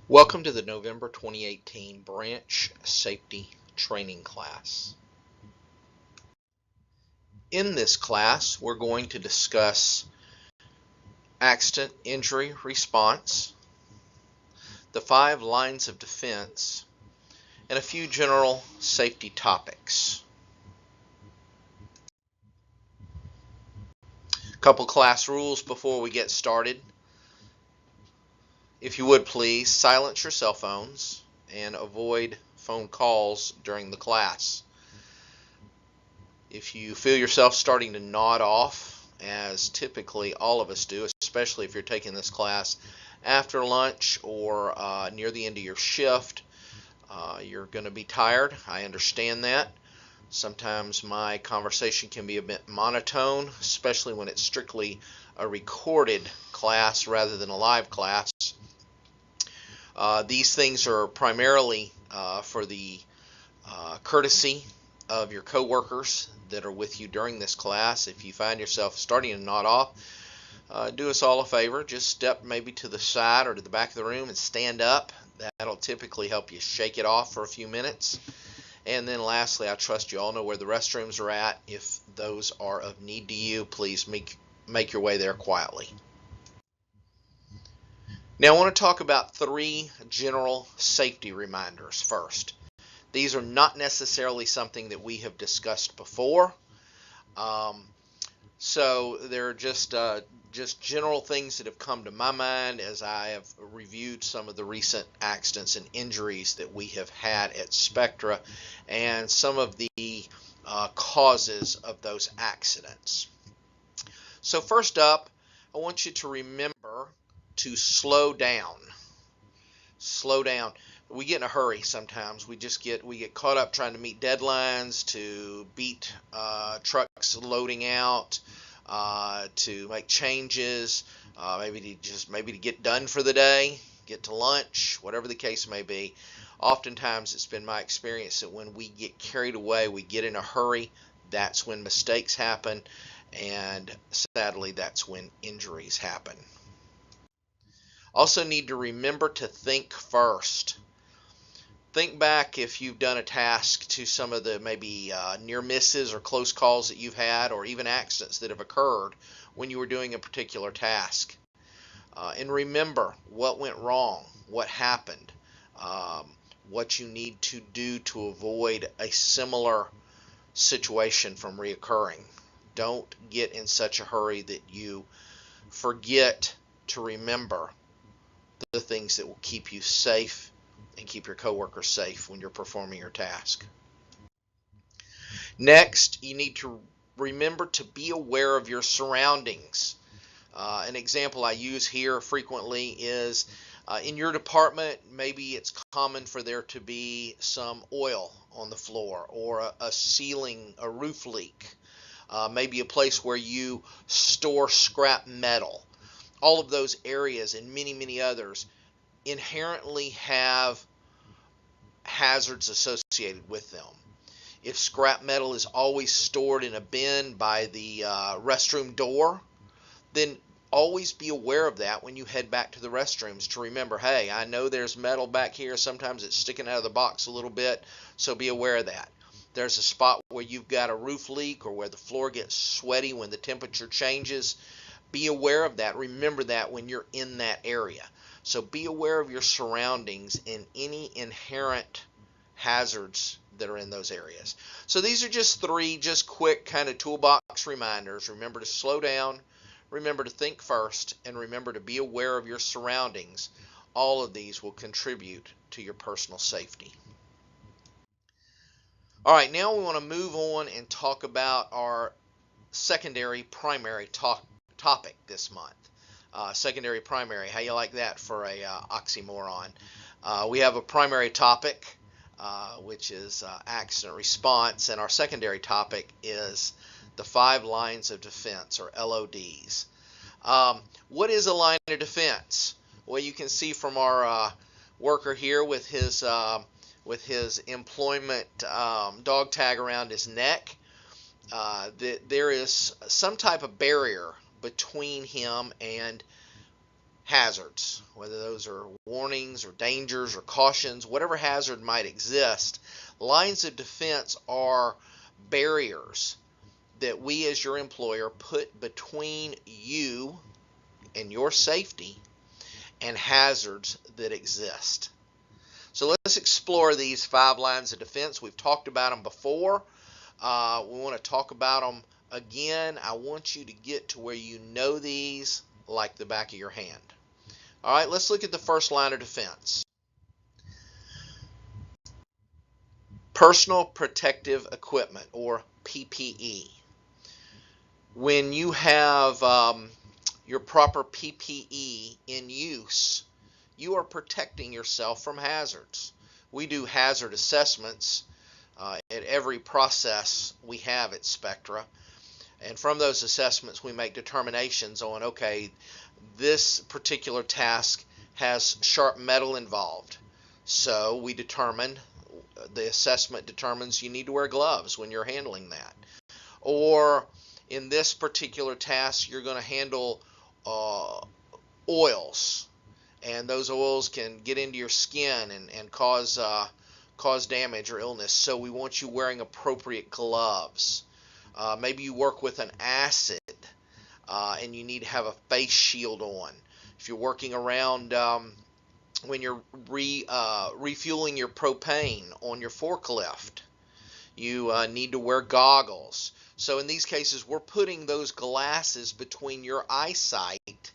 Welcome to the November 2018 Branch Safety Training class. In this class, we're going to discuss accident injury response, the 5 lines of defense, and a few general safety topics. A couple class rules before we get started. If you would please silence your cell phones and avoid phone calls during the class. If you feel yourself starting to nod off, as typically all of us do, especially if you're taking this class after lunch or near the end of your shift, you're going to be tired. I understand that. Sometimes my conversation can be a bit monotone, especially when it's strictly a recorded class rather than a live class. These things are primarily for the courtesy of your coworkers that are with you during this class. If you find yourself starting to nod off, do us all a favor. Just step maybe to the side or to the back of the room and stand up. That'll typically help you shake it off for a few minutes. And then lastly, I trust you all know where the restrooms are at. If those are of need to you, please make your way there quietly. Now I want to talk about 3 general safety reminders first. These are not necessarily something that we have discussed before, so they're just general things that have come to my mind as I have reviewed some of the recent accidents and injuries that we have had at Spectra and some of the causes of those accidents. So first up, I want you to remember to slow down. Slow down. We get in a hurry sometimes. We get caught up trying to meet deadlines, to beat trucks loading out, to make changes, maybe to get done for the day, get to lunch, whatever the case may be. Oftentimes it's been my experience that when we get carried away, we get in a hurry, that's when mistakes happen, and sadly that's when injuries happen. Also need to remember to think first. Think back if you've done a task to some of the maybe near misses or close calls that you've had, or even accidents that have occurred when you were doing a particular task. And remember what went wrong, what happened, what you need to do to avoid a similar situation from reoccurring. Don't get in such a hurry that you forget to remember the things that will keep you safe and keep your coworkers safe when you're performing your task. Next, you need to remember to be aware of your surroundings. An example I use here frequently is in your department, maybe it's common for there to be some oil on the floor, or a roof leak, maybe a place where you store scrap metal. All of those areas and many others inherently have hazards associated with them. If scrap metal is always stored in a bin by the restroom door, then always be aware of that when you head back to the restrooms, to remember, hey, I know there's metal back here. Sometimes it's sticking out of the box a little bit, so be aware of that. There's a spot where you've got a roof leak or where the floor gets sweaty when the temperature changes. Be aware of that. Remember that when you're in that area. So be aware of your surroundings and any inherent hazards that are in those areas. So these are just 3 quick kind of toolbox reminders. Remember to slow down, remember to think first, and remember to be aware of your surroundings. All of these will contribute to your personal safety. All right, now we want to move on and talk about our secondary primary topic this month. Secondary primary, how you like that for a oxymoron? We have a primary topic, which is accident response, and our secondary topic is the 5 lines of defense, or LODs. What is a line of defense? Well, you can see from our worker here with his employment dog tag around his neck, that there is some type of barrier between him and hazards, whether those are warnings or dangers or cautions, whatever hazard might exist. Lines of defense are barriers that we as your employer put between you and your safety and hazards that exist. So let's explore these 5 lines of defense. We've talked about them before. We want to talk about them again. I want you to get to where you know these like the back of your hand. All right, let's look at the first line of defense. Personal protective equipment, or PPE. When you have your proper PPE in use, you are protecting yourself from hazards. We do hazard assessments at every process we have at Spectra, and from those assessments we make determinations on, okay, this particular task has sharp metal involved, so we determine, the assessment determines you need to wear gloves when you're handling that. Or in this particular task, you're going to handle oils, and those oils can get into your skin and cause damage or illness. So we want you wearing appropriate gloves. Maybe you work with an acid, and you need to have a face shield on. If you're working around when you're refueling your propane on your forklift, you need to wear goggles. So in these cases, we're putting those glasses between your eyesight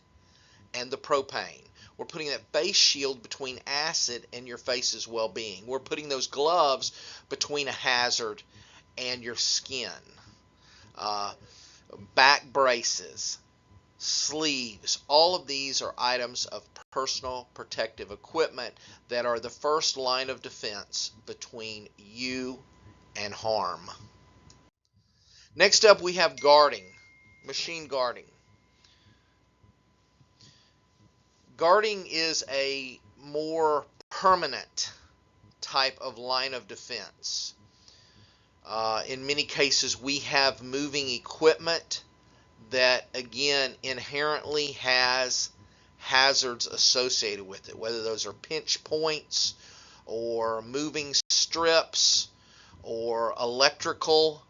and the propane. We're putting that face shield between acid and your face's well-being. We're putting those gloves between a hazard and your skin. Back braces, sleeves, all of these are items of personal protective equipment that are the first line of defense between you and harm. Next up, we have guarding, machine guarding. Guarding is a more permanent type of line of defense. In many cases, we have moving equipment that, again, inherently has hazards associated with it, whether those are pinch points or moving strips or electrical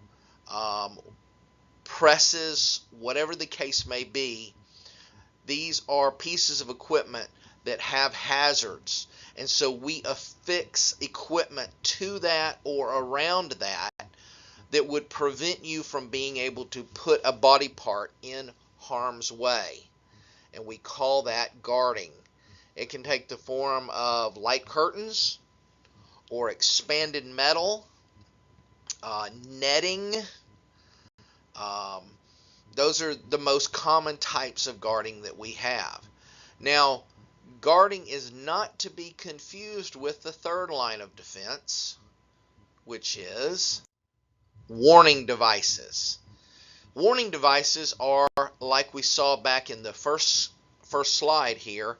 presses, whatever the case may be. These are pieces of equipment that have hazards, and so we affix equipment to that or around that that would prevent you from being able to put a body part in harm's way, and we call that guarding. It can take the form of light curtains or expanded metal, netting. Those are the most common types of guarding that we have. Now, guarding is not to be confused with the third line of defense, which is warning devices. Warning devices are, like we saw back in the first slide here,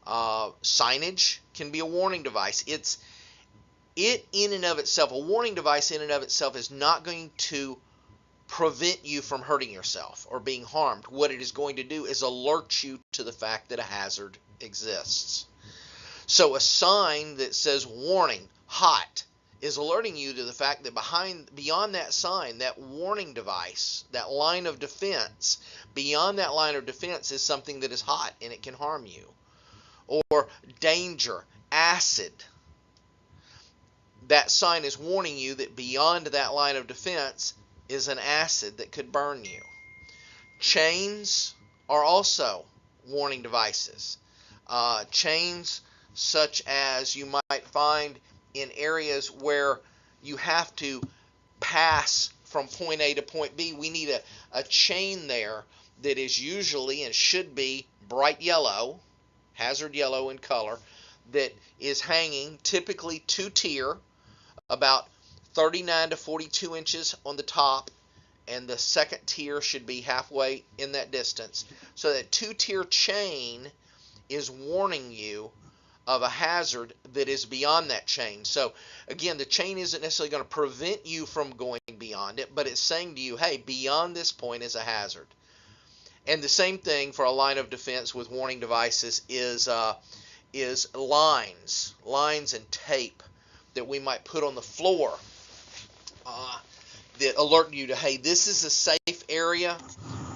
signage can be a warning device. It in and of itself, a warning device in and of itself is not going to prevent you from hurting yourself or being harmed. What it is going to do is alert you to the fact that a hazard exists. So a sign that says warning, hot, is alerting you to the fact that beyond that sign, that warning device, that line of defense, beyond that line of defense is something that is hot and it can harm you. Or danger, acid. That sign is warning you that beyond that line of defense is an acid that could burn you. Chains are also warning devices. Chains such as you might find in areas where you have to pass from point A to point B. We need a chain there that is usually and should be bright yellow, hazard yellow in color, that is hanging typically 2-tier, about 39 to 42 inches on the top, and the second tier should be halfway in that distance. So that 2-tier chain is warning you of a hazard that is beyond that chain. So again, the chain isn't necessarily going to prevent you from going beyond it, but it's saying to you, hey, beyond this point is a hazard. And the same thing for a line of defense with warning devices is lines and tape that we might put on the floor that alert you to, hey, this is a safe area.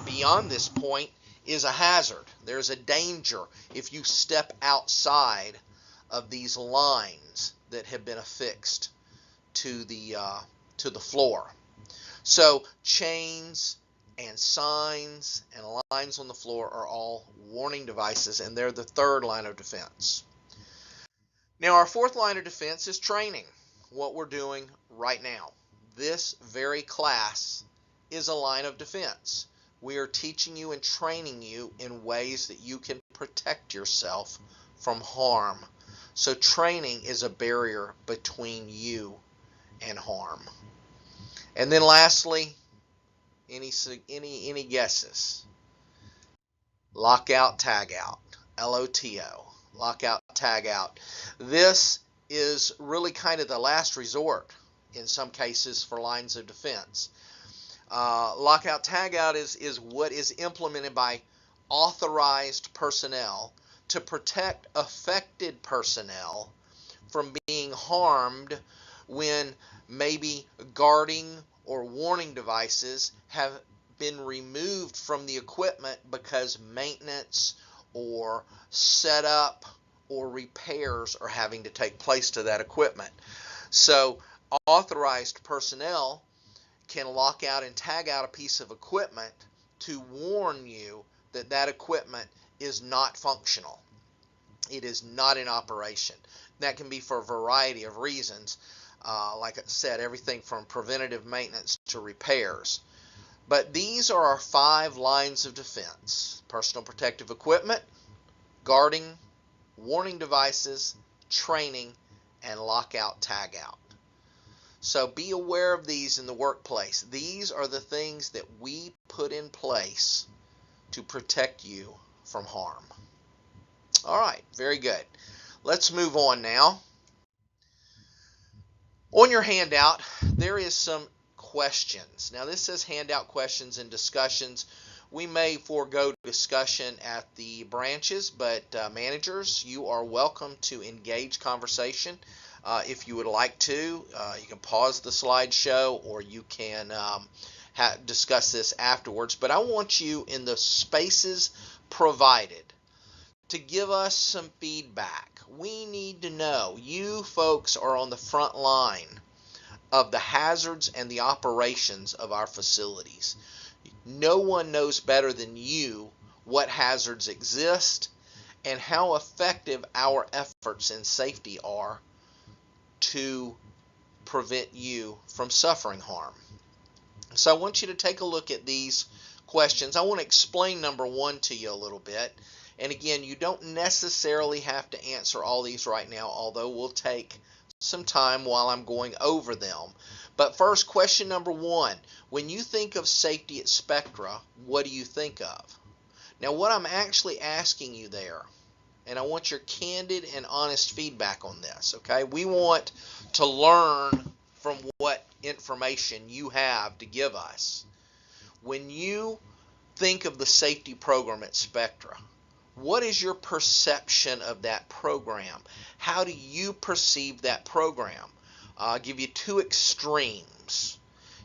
Beyond this point is a hazard. There's a danger if you step outside of these lines that have been affixed to the floor. So chains and signs and lines on the floor are all warning devices, and they're the third line of defense. Now, our fourth line of defense is training, what we're doing right now. This very class is a line of defense. We are teaching you and training you in ways that you can protect yourself from harm. So training is a barrier between you and harm. And then lastly, any guesses? Lockout, tagout, LOTO, lockout, tagout. This is really kind of the last resort in some cases for lines of defense. Lockout, tagout is what is implemented by authorized personnel to protect affected personnel from being harmed when maybe guarding or warning devices have been removed from the equipment because maintenance or setup or repairs are having to take place to that equipment. So authorized personnel can lock out and tag out a piece of equipment to warn you that that equipment is not functional. It is not in operation. That can be for a variety of reasons. Like I said, everything from preventative maintenance to repairs. But these are our 5 lines of defense: personal protective equipment, guarding, warning devices, training, and lockout, tagout. So be aware of these in the workplace. These are the things that we put in place to protect you from harm. All right, very good. Let's move on now. On your handout, there is some questions. Now, this says handout questions and discussions. We may forego discussion at the branches, but managers, you are welcome to engage conversation. If you would like to, you can pause the slideshow or you can discuss this afterwards. But I want you, in the spaces provided, to give us some feedback. We need to know. You folks are on the front line of the hazards and the operations of our facilities. No one knows better than you what hazards exist and how effective our efforts in safety are to prevent you from suffering harm. So I want you to take a look at these questions. I want to explain number 1 to you a little bit. And again, you don't necessarily have to answer all these right now, although we'll take some time while I'm going over them. But first, question number 1. When you think of safety at Spectra, what do you think of? Now, what I'm actually asking you there, and I want your candid and honest feedback on this, okay? We want to learn from what information you have to give us. When you think of the safety program at Spectra, what is your perception of that program? How do you perceive that program? I'll give you 2 extremes.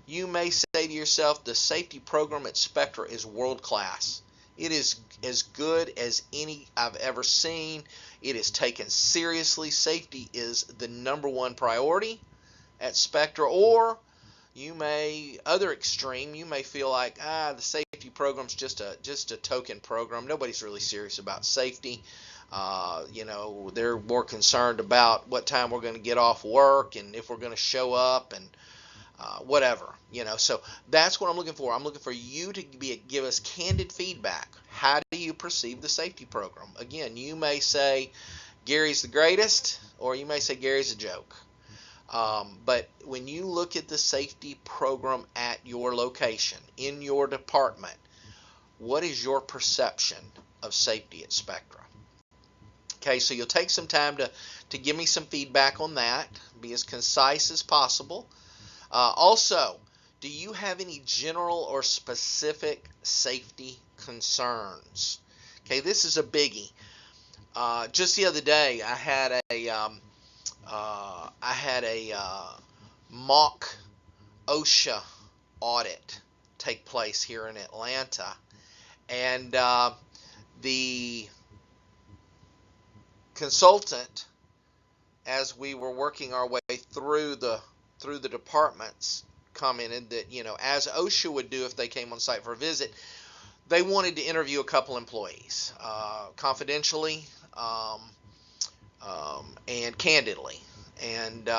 You may say to yourself, the safety program at Spectra is world class. It is as good as any I've ever seen. It is taken seriously. Safety is the number 1 priority at Spectra. Or you may, other extreme, you may feel like, the safety program's just a token program. Nobody's really serious about safety. They're more concerned about what time we're going to get off work and if we're going to show up and whatever. So that's what I'm looking for. I'm looking for you to give us candid feedback. How do you perceive the safety program? Again, you may say Gary's the greatest, or you may say Gary's a joke. But when you look at the safety program at your location, in your department, what is your perception of safety at Spectra? Okay, so you'll take some time to give me some feedback on that. Be as concise as possible. Also, do you have any general or specific safety concerns. Okay, this is a biggie. Just the other day, I had a mock OSHA audit take place here in Atlanta, and the consultant, as we were working our way through the departments, commented that, as OSHA would do if they came on site for a visit, they wanted to interview a couple employees, confidentially, and candidly. And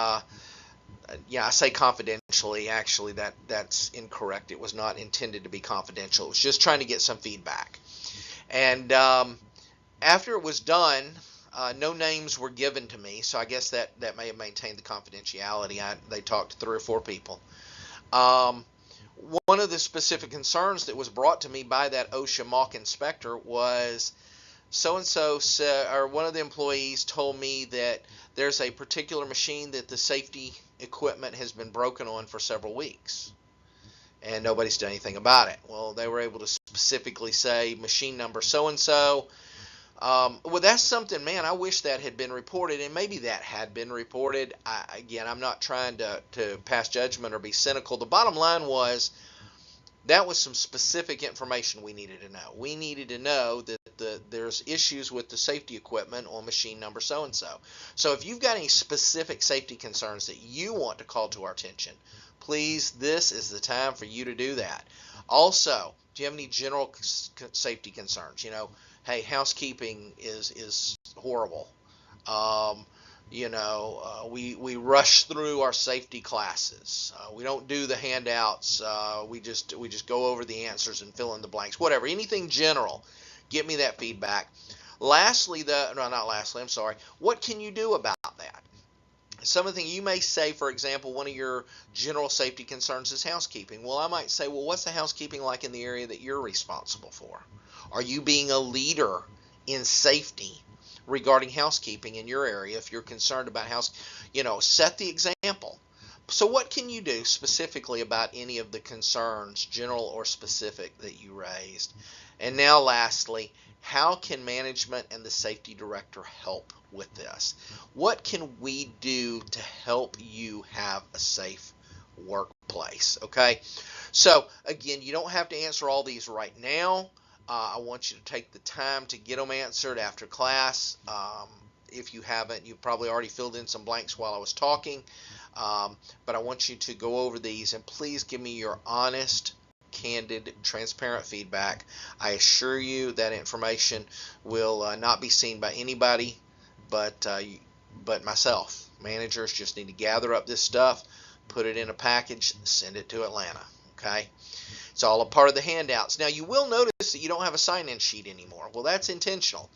yeah, I say confidentially. Actually, that's incorrect. It was not intended to be confidential. It was just trying to get some feedback. And after it was done, no names were given to me, so I guess that may have maintained the confidentiality. They talked to 3 or 4 people. One of the specific concerns that was brought to me by that OSHA mock inspector was so-and-so said, or one of the employees told me that there's a particular machine that the safety equipment has been broken on for several weeks, and nobody's done anything about it. Well, they were able to specifically say machine number so-and-so. Well, that's something, man, I wish that had been reported, and maybe that had been reported. Again, I'm not trying to pass judgment or be cynical. The bottom line was that was some specific information we needed to know. We needed to know that there's issues with the safety equipment on machine number so-and-so. So if you've got any specific safety concerns that you want to call to our attention, please, this is the time for you to do that. Also, do you have any general safety concerns? Hey, housekeeping is horrible. We rush through our safety classes. We don't do the handouts. We just go over the answers and fill in the blanks. Whatever, anything general, get me that feedback. Lastly, what can you do about that? Something you may say, for example, one of your general safety concerns is housekeeping. Well, I might say, well, what's the housekeeping like in the area that you're responsible for? Are you being a leader in safety regarding housekeeping in your area? If you're concerned about set the example. So what can you do specifically about any of the concerns, general or specific, that you raised? And now lastly, how can management and the safety director help with this? What can we do to help you have a safe workplace? Okay, so again, you don't have to answer all these right now. I want you to take the time to get them answered after class. If you haven't, you've probably already filled in some blanks while I was talking. But I want you to go over these, and please give me your honest, candid, transparent feedback. I assure you that information will not be seen by anybody but myself. Managers just need to gather up this stuff, put it in a package, send it to Atlanta. Okay? It's all a part of the handouts. Now, you will notice that you don't have a sign-in sheet anymore. Well, that's intentional.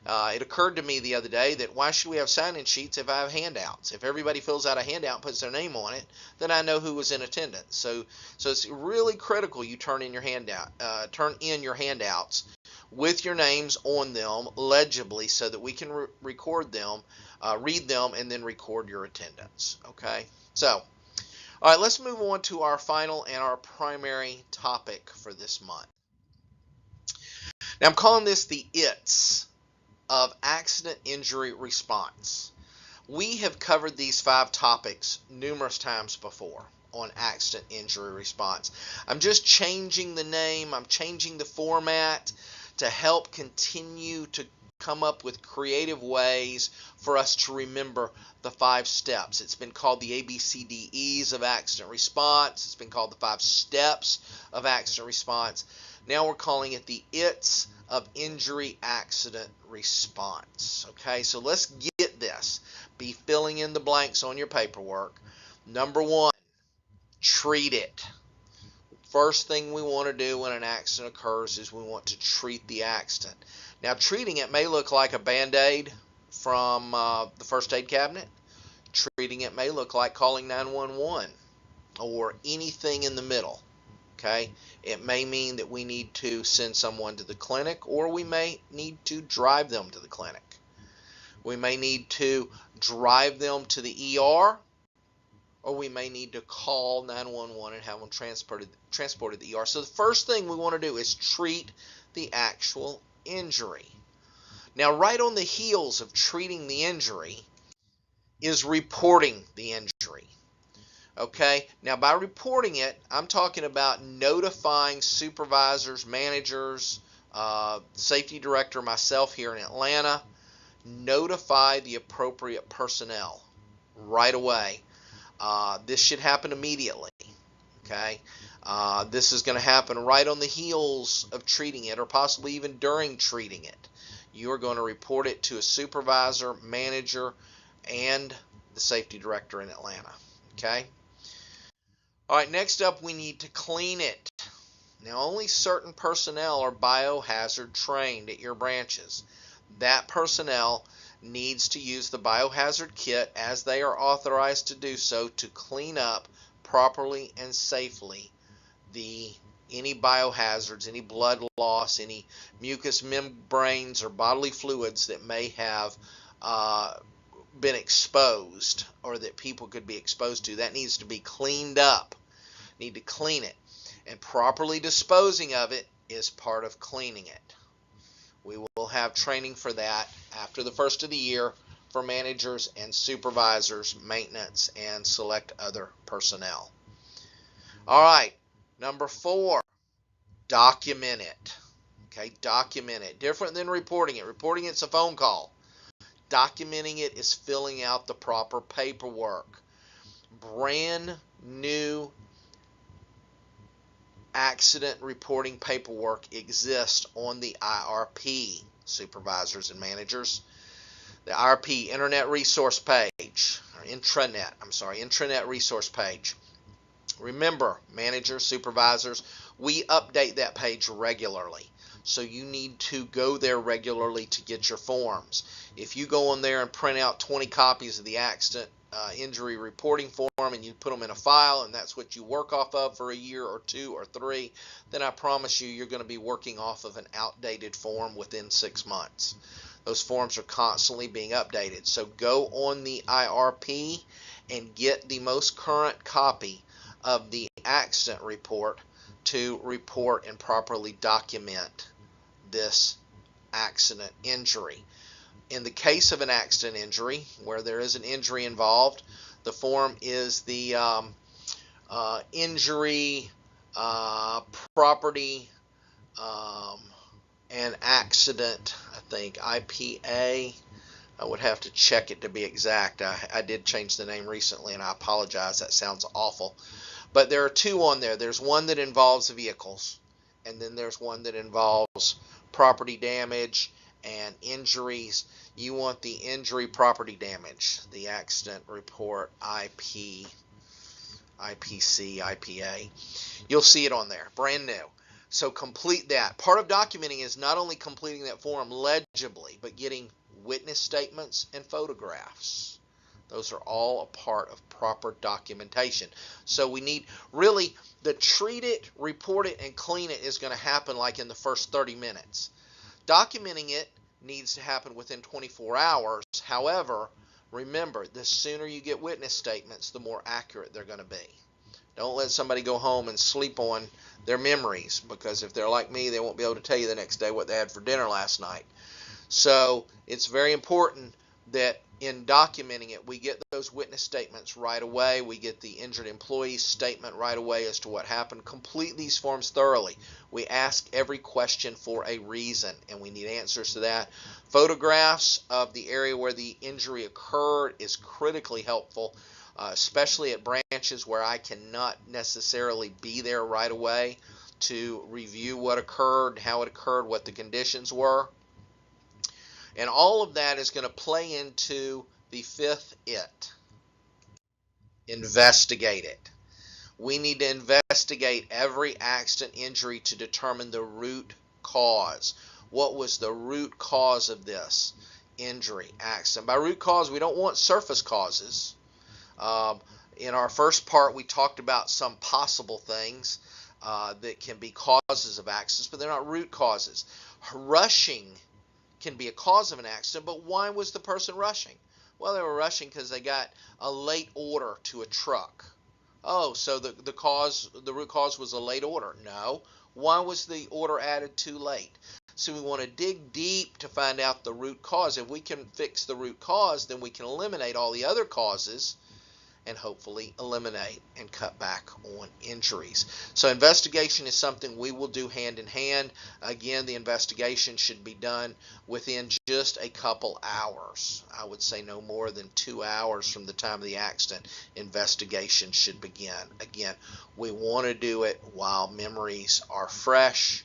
It occurred to me the other day that why should we have sign-in sheets if I have handouts? If everybody fills out a handout and puts their name on it, then I know who was in attendance. So it's really critical you turn in your handouts with your names on them legibly, so that we can record them, read them, and then record your attendance. Okay. So, all right, let's move on to our final and our primary topic for this month. Now, I'm calling this the ITS of accident injury response. We have covered these 5 topics numerous times before on accident injury response. I'm just changing the name, I'm changing the format to help continue to come up with creative ways for us to remember the 5 steps. It's been called the ABCDEs of accident response. It's been called the 5 steps of accident response. Now we're calling it the ITS of injury accident response. Okay, so let's get this. Be filling in the blanks on your paperwork. Number 1, treat it. First thing we want to do when an accident occurs is we want to treat the accident. Now, treating it may look like a Band-Aid from the first aid cabinet. Treating it may look like calling 911 or anything in the middle. Okay, it may mean that we need to send someone to the clinic, or we may need to drive them to the clinic. We may need to drive them to the ER, or we may need to call 911 and have them transported to the ER. So the first thing we want to do is treat the actual injury. Now, right on the heels of treating the injury is reporting the injury. Okay, now by reporting it, I'm talking about notifying supervisors, managers, safety director, myself here in Atlanta. Notify the appropriate personnel right away. This should happen immediately. Okay, this is going to happen right on the heels of treating it, or possibly even during treating it. You are going to report it to a supervisor, manager, and the safety director in Atlanta. Okay. All right, next up, we need to clean it. Now, only certain personnel are biohazard trained at your branches. That personnel needs to use the biohazard kit as they are authorized to do so to clean up properly and safely any biohazards, any blood loss, any mucous membranes or bodily fluids that may have been exposed or that people could be exposed to. That needs to be cleaned up. Need to clean it, and properly disposing of it is part of cleaning it. We will have training for that after the first of the year for managers and supervisors, maintenance, and select other personnel. All right, number 4, document it. Okay, document it. Different than reporting it. Reporting it's a phone call. Documenting it is filling out the proper paperwork. Brand new accident reporting paperwork exists on the IRP, supervisors and managers. The IRP Internet Resource page, or intranet resource page. Remember, managers, supervisors, we update that page regularly. So you need to go there regularly to get your forms. If you go on there and print out 20 copies of the accident injury reporting form and you put them in a file and that's what you work off of for a year or 2 or 3, then I promise you're going to be working off of an outdated form within 6 months. Those forms are constantly being updated. So go on the IRP and get the most current copy of the accident report to report and properly document this accident injury. In the case of an accident injury, where there is an injury involved, the form is the injury, property, and accident, I think, IPA. I would have to check it to be exact. I did change the name recently, and I apologize. That sounds awful. But there are 2 on there. There's one that involves vehicles, and then there's one that involves property damage and injuries. You want the injury property damage, the accident report IPC, IPA. You'll see it on there, brand new. So complete that. Part of documenting is not only completing that form legibly, but getting witness statements and photographs. Those are all a part of proper documentation. So we need really the treat it, report it, and clean it is going to happen like in the first 30 minutes. Documenting it needs to happen within 24 hours. However, remember, the sooner you get witness statements, the more accurate they're going to be. Don't let somebody go home and sleep on their memories, because if they're like me, they won't be able to tell you the next day what they had for dinner last night. So it's very important that in documenting it, we get those witness statements right away. We get the injured employee's statement right away as to what happened. Complete these forms thoroughly. We ask every question for a reason, and we need answers to that. Photographs of the area where the injury occurred is critically helpful, especially at branches where I cannot necessarily be there right away to review what occurred, how it occurred, what the conditions were. And all of that is going to play into the 5th it. Investigate it. We need to investigate every accident injury to determine the root cause. What was the root cause of this injury, accident? By root cause, we don't want surface causes. In our first part, we talked about some possible things that can be causes of accidents, but they're not root causes. Rushing can be a cause of an accident, but why was the person rushing? Well, they were rushing because they got a late order to a truck. Oh, so the root cause was a late order. No. Why was the order added too late? So we want to dig deep to find out the root cause. If we can fix the root cause, then we can eliminate all the other causes and hopefully eliminate and cut back on injuries. So investigation is something we will do hand in hand. Again, the investigation should be done within just a couple hours. I would say no more than 2 hours from the time of the accident. Investigation should begin. Again, we want to do it while memories are fresh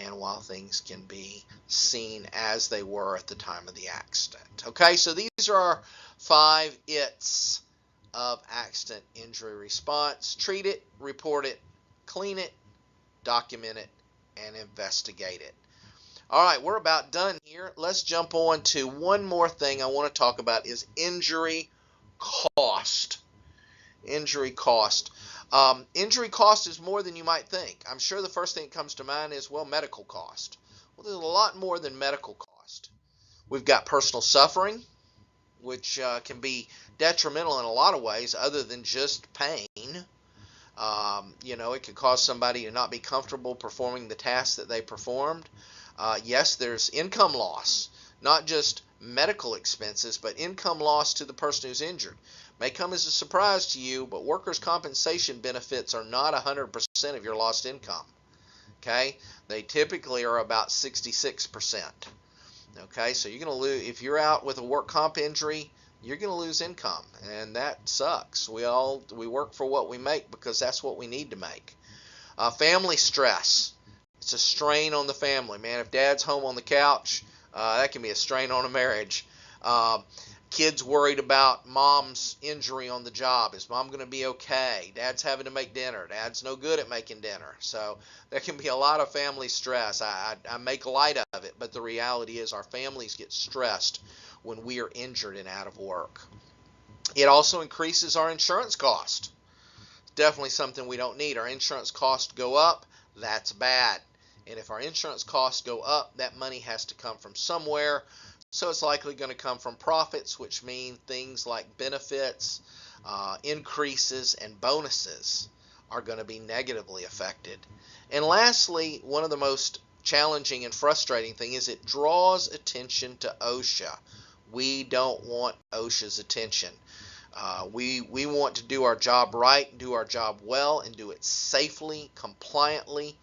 and while things can be seen as they were at the time of the accident. Okay, so these are our 5 ITs of accident injury response. Treat it, report it, clean it, document it, and investigate it. All right, we're about done here. Let's jump on to one more thing I want to talk about is injury cost. Injury cost. Injury cost is more than you might think. I'm sure the first thing that comes to mind is, well, medical cost. Well, there's a lot more than medical cost. We've got personal suffering, which can be detrimental in a lot of ways other than just pain. It could cause somebody to not be comfortable performing the task that they performed. Yes, there's income loss, not just medical expenses, but income loss to the person who's injured. May come as a surprise to you, but workers' compensation benefits are not 100% of your lost income. Okay? They typically are about 66%. Okay, so you're going to lose if you're out with a work comp injury, you're going to lose income, and that sucks. We work for what we make because that's what we need to make. Family stress. It's a strain on the family, man. If dad's home on the couch, that can be a strain on a marriage. Kids worried about mom's injury on the job. Is mom going to be okay? Dad's having to make dinner. Dad's no good at making dinner. So there can be a lot of family stress. I make light of it, but the reality is our families get stressed when we are injured and out of work. It also increases our insurance cost. Definitely something we don't need. Our insurance costs go up. That's bad. And if our insurance costs go up, that money has to come from somewhere. So it's likely going to come from profits, which mean things like benefits, increases, and bonuses are going to be negatively affected. And lastly, one of the most challenging and frustrating thing is it draws attention to OSHA. We don't want OSHA's attention. We want to do our job right, do our job well, and do it safely, compliantly.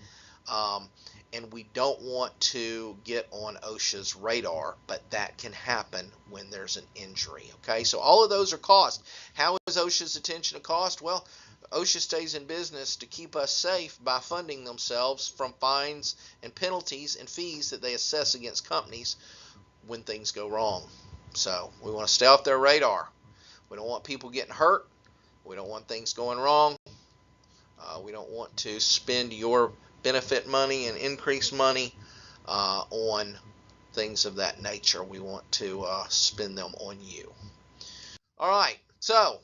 And we don't want to get on OSHA's radar, but that can happen when there's an injury. Okay, so all of those are cost. How is OSHA's attention a cost? Well, OSHA stays in business to keep us safe by funding themselves from fines and penalties and fees that they assess against companies when things go wrong. So we want to stay off their radar. We don't want people getting hurt. We don't want things going wrong. We don't want to spend your benefit money and increase money on things of that nature. We want to spend them on you. All right, so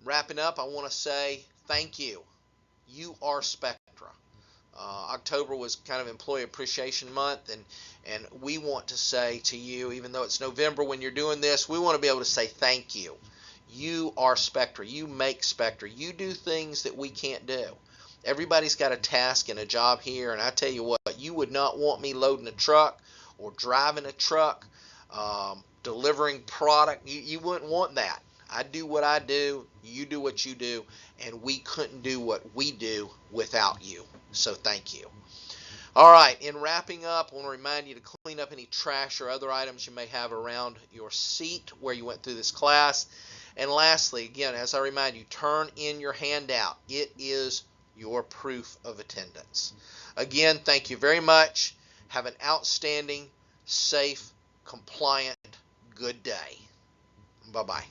wrapping up, I want to say thank you. You are Spectra. October was kind of Employee Appreciation Month, and we want to say to you, even though it's November when you're doing this, we want to be able to say thank you. You are Spectra. You make Spectra. You do things that we can't do. Everybody's got a task and a job here, and I tell you what, you would not want me loading a truck or driving a truck, delivering product. You wouldn't want that. I do what I do, you do what you do, and we couldn't do what we do without you. So thank you. All right, in wrapping up, I want to remind you to clean up any trash or other items you may have around your seat where you went through this class. And lastly, again, as I remind you, turn in your handout. It is your proof of attendance. Again, thank you very much. Have an outstanding, safe, compliant, good day. Bye-bye.